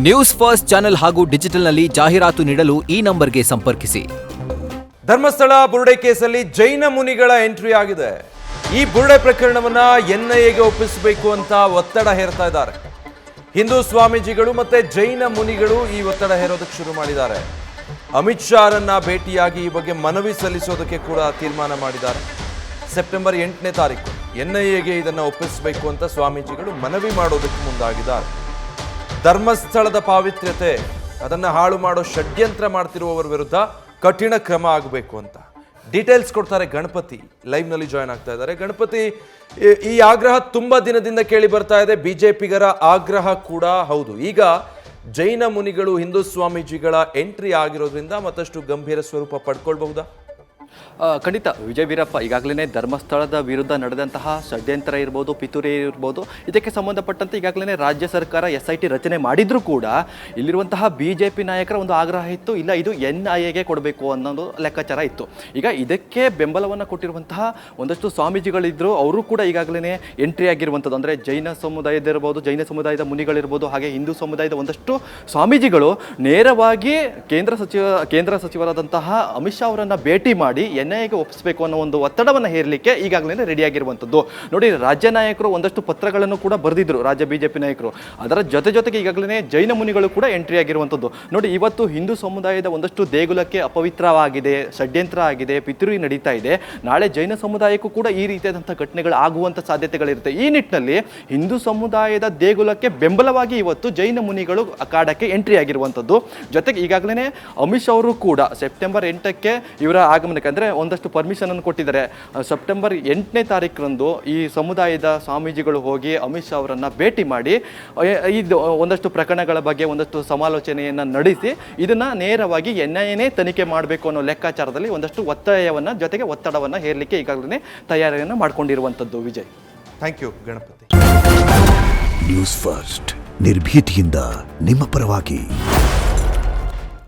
News first channel ಹಾಗೂ ಡಿಜಿಟಲ್ನಲ್ಲಿ ಜಾಹೀರಾತು ನೀಡಲು ಈ ನಂಬರ್ಗೆ ಸಂಪರ್ಕಿಸಿ. ಧರ್ಮಸ್ಥಳ ಬುರುಡೆ ಕೇಸಲ್ಲಿ ಜೈನ ಮುನಿಗಳ ಎಂಟ್ರಿ ಆಗಿದೆ. ಈ ಬುರುಡೆ ಪ್ರಕರಣವನ್ನ ಎನ್ಐಎಗೆ ಒಪ್ಪಿಸಬೇಕು ಅಂತ ಒತ್ತಡ ಹೇರ್ತಾ ಇದ್ದಾರೆ. ಹಿಂದೂ ಸ್ವಾಮೀಜಿಗಳು ಮತ್ತೆ ಜೈನ ಮುನಿಗಳು ಈ ಒತ್ತಡ ಹೇರೋದಕ್ಕೆ ಶುರು ಮಾಡಿದ್ದಾರೆ. ಅಮಿತ್ ಶಾರನ್ನ ಭೇಟಿಯಾಗಿ ಈ ಬಗ್ಗೆ ಮನವಿ ಸಲ್ಲಿಸೋದಕ್ಕೆ ಕೂಡ ತೀರ್ಮಾನ ಮಾಡಿದ್ದಾರೆ. ಸೆಪ್ಟೆಂಬರ್ 8ನೇ ತಾರೀಕು ಎನ್ಐಎಗೆ ಇದನ್ನ ಒಪ್ಪಿಸಬೇಕು ಅಂತ ಸ್ವಾಮೀಜಿಗಳು ಮನವಿ ಮಾಡೋದಕ್ಕೆ ಮುಂದಾಗಿದ್ದಾರೆ. ಧರ್ಮಸ್ಥಳದ ಪಾವಿತ್ರ್ಯತೆ ಅದನ್ನು ಹಾಳು ಮಾಡೋ ಷಡ್ಯಂತ್ರ ಮಾಡ್ತಿರುವವರ ವಿರುದ್ಧ ಕಠಿಣ ಕ್ರಮ ಆಗಬೇಕು ಅಂತ ಡೀಟೇಲ್ಸ್ ಕೊಡ್ತಾರೆ ಗಣಪತಿ. ಲೈವ್ನಲ್ಲಿ ಜಾಯ್ನ್ ಆಗ್ತಾ ಇದ್ದಾರೆ. ಗಣಪತಿ, ಈ ಆಗ್ರಹ ತುಂಬಾ ದಿನದಿಂದ ಕೇಳಿ ಬರ್ತಾ ಇದೆ. ಬಿಜೆಪಿಗರ ಆಗ್ರಹ ಕೂಡ ಹೌದು. ಈಗ ಜೈನ ಮುನಿಗಳು ಹಿಂದೂ ಸ್ವಾಮೀಜಿಗಳ ಎಂಟ್ರಿ ಆಗಿರೋದ್ರಿಂದ ಮತ್ತಷ್ಟು ಗಂಭೀರ ಸ್ವರೂಪ ಪಡ್ಕೊಳ್ಬಹುದಾ? ಖಂಡಿತ ವಿಜಯ್ ವೀರಪ್ಪ, ಈಗಾಗಲೇ ಧರ್ಮಸ್ಥಳದ ವಿರುದ್ಧ ನಡೆದಂತಹ ಷಡ್ಯಂತ್ರ ಇರ್ಬೋದು, ಪಿತೂರಿ ಇರ್ಬೋದು, ಇದಕ್ಕೆ ಸಂಬಂಧಪಟ್ಟಂತೆ ಈಗಾಗಲೇ ರಾಜ್ಯ ಸರ್ಕಾರ SIT ರಚನೆ ಮಾಡಿದ್ರೂ ಕೂಡ ಇಲ್ಲಿರುವಂತಹ BJP ನಾಯಕರ ಒಂದು ಆಗ್ರಹ ಇತ್ತು, ಇಲ್ಲ ಇದು NIAಗೆ ಕೊಡಬೇಕು ಅನ್ನೋದು ಲೆಕ್ಕಾಚಾರ ಇತ್ತು. ಈಗ ಇದಕ್ಕೆ ಬೆಂಬಲವನ್ನು ಕೊಟ್ಟಿರುವಂತಹ ಒಂದಷ್ಟು ಸ್ವಾಮೀಜಿಗಳಿದ್ರು, ಅವರು ಕೂಡ ಈಗಾಗಲೇ ಎಂಟ್ರಿ ಆಗಿರುವಂಥದ್ದು. ಅಂದರೆ ಜೈನ ಸಮುದಾಯದಿರ್ಬೋದು, ಜೈನ ಸಮುದಾಯದ ಮುನಿಗಳಿರ್ಬೋದು, ಹಾಗೆ ಹಿಂದೂ ಸಮುದಾಯದ ಒಂದಷ್ಟು ಸ್ವಾಮೀಜಿಗಳು ನೇರವಾಗಿ ಕೇಂದ್ರ ಸಚಿವರಾದಂತಹ ಅಮಿತ್ ಶಾ ಅವರನ್ನು ಭೇಟಿ ಮಾಡಿ NIAಗೆ ಒಪ್ಪಿಸಬೇಕು ಅನ್ನೋ ಒಂದು ಒತ್ತಡವನ್ನು ಹೇರಲಿಕ್ಕೆ ಈಗಾಗಲೇ ರೆಡಿಯಾಗಿರುವಂಥದ್ದು. ನೋಡಿ, ರಾಜ್ಯ ನಾಯಕರು ಒಂದಷ್ಟು ಪತ್ರಗಳನ್ನು ಕೂಡ ಬರೆದಿದ್ರು, ರಾಜ್ಯ BJP ನಾಯಕರು. ಅದರ ಜೊತೆಗೆ ಈಗಾಗಲೇ ಜೈನ ಮುನಿಗಳು ಕೂಡ ಎಂಟ್ರಿ ಆಗಿರುವಂಥದ್ದು. ನೋಡಿ, ಇವತ್ತು ಹಿಂದೂ ಸಮುದಾಯದ ಒಂದಷ್ಟು ದೇಗುಲಕ್ಕೆ ಅಪವಿತ್ರವಾಗಿದೆ, ಷಡ್ಯಂತ್ರ ಆಗಿದೆ, ಪಿತೂರಿ ನಡೀತಾ ಇದೆ. ನಾಳೆ ಜೈನ ಸಮುದಾಯಕ್ಕೂ ಕೂಡ ಈ ರೀತಿಯಾದಂಥ ಘಟನೆಗಳು ಆಗುವಂಥ ಸಾಧ್ಯತೆಗಳಿರುತ್ತೆ. ಈ ನಿಟ್ಟಿನಲ್ಲಿ ಹಿಂದೂ ಸಮುದಾಯದ ದೇಗುಲಕ್ಕೆ ಬೆಂಬಲವಾಗಿ ಇವತ್ತು ಜೈನ ಮುನಿಗಳು ಅಖಾಡಕ್ಕೆ ಎಂಟ್ರಿ ಆಗಿರುವಂಥದ್ದು. ಜೊತೆಗೆ ಈಗಾಗಲೇ ಅಮಿತ್ ಶಾ ಅವರು ಕೂಡ ಸೆಪ್ಟೆಂಬರ್ 8ಕ್ಕೆ ಇವರ ಆಗಮನಕ್ಕೆ ಅಂದರೆ ಒಂದಷ್ಟು ಪರ್ಮಿಷನ್ ಅನ್ನು ಕೊಟ್ಟಿದ್ದಾರೆ. ಸೆಪ್ಟೆಂಬರ್ 8ನೇ ತಾರೀಕರಂದು ಈ ಸಮುದಾಯದ ಸ್ವಾಮೀಜಿಗಳು ಹೋಗಿ ಅಮಿತ್ ಶಾ ಅವರನ್ನು ಭೇಟಿ ಮಾಡಿ ಇದು ಒಂದಷ್ಟು ಪ್ರಕರಣಗಳ ಬಗ್ಗೆ ಒಂದಷ್ಟು ಸಮಾಲೋಚನೆಯನ್ನು ನಡೆಸಿ ಇದನ್ನು ನೇರವಾಗಿ NIAನೇ ತನಿಖೆ ಮಾಡಬೇಕು ಅನ್ನೋ ಲೆಕ್ಕಾಚಾರದಲ್ಲಿ ಒಂದಷ್ಟು ಒತ್ತಡವನ್ನು ಹೇರಲಿಕ್ಕೆ ಈಗಾಗಲೇ ತಯಾರಿಯನ್ನು ಮಾಡಿಕೊಂಡಿರುವಂಥದ್ದು. Vijay, thank you Ganapati. News First ನಿರ್ಭೀತಿಯಿಂದ ನಿಮ್ಮ ಪರವಾಗಿ.